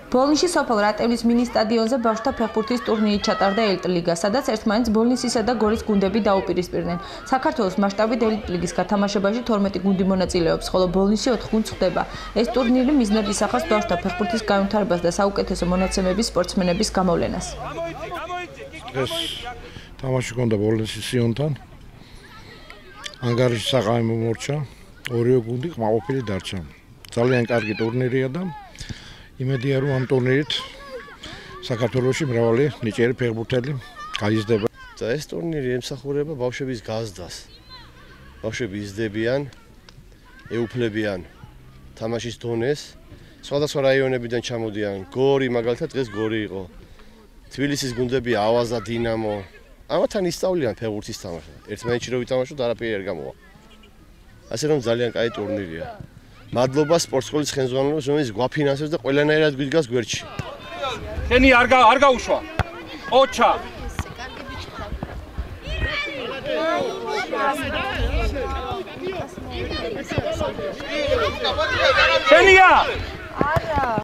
ბოლნისში სოფელ რატევლის მინი სტადიონზე ბავშვთა ფეხბურთის ტურნირი ჩატარდა ელიტლიგა, სადაც ერთმანეთს ბოლნისისა და გორის გუნდები დაუპირისპირდნენ. საქართველოს მასშტაბით ელიტლიგის გათამაშებაში 12 გუნდი მონაწილეობს, ხოლო ბოლნისში 4 გუნდს ხვდება. ეს ტურნირი მიზნად ისახავს ბავშვთა ფეხბურთის განვითარებას და საუკეთესო მონაცემების სპორტსმენების გამოვლენას. ეს თამაში ჰქონდა ბოლნისის სიონთან. ანგარიში საყამე მომორჩა, ორივე გუნდი კმაყოფილი დარჩა. ძალიან კარგი ტურნირია და იმედია რომ ამ ტურნირით საქართველოში მრავალი ნიჭიერი ფეხბურთელი გაიზრდება. და ეს ტურნირი ემსახურება ბავშვების გაზრდას. ბავშვები იზრდებიან, ეუფლებიან თამაშის დონეს. სხვადასხვა რაიონებიდან ჩამოდიან. გორი მაგალითად დღეს გორი იყო. თბილისის გუნდები ავაზა, დინამო. ამათთან ისწავლიან ფეხბურთის თამაშს. ერთმანეთში რო ვითამაშოთ არაფერი არ გამოვა. ასე რომ ძალიან კაი ტურნირია. მადლობა სპორტსკოლის ხელმძღვანელს, რომელიც გვაფინანსებს და ყველანაირად გვიდგას გვერდში. შენი არ გაუშვა. ოჩა. შენია! არა.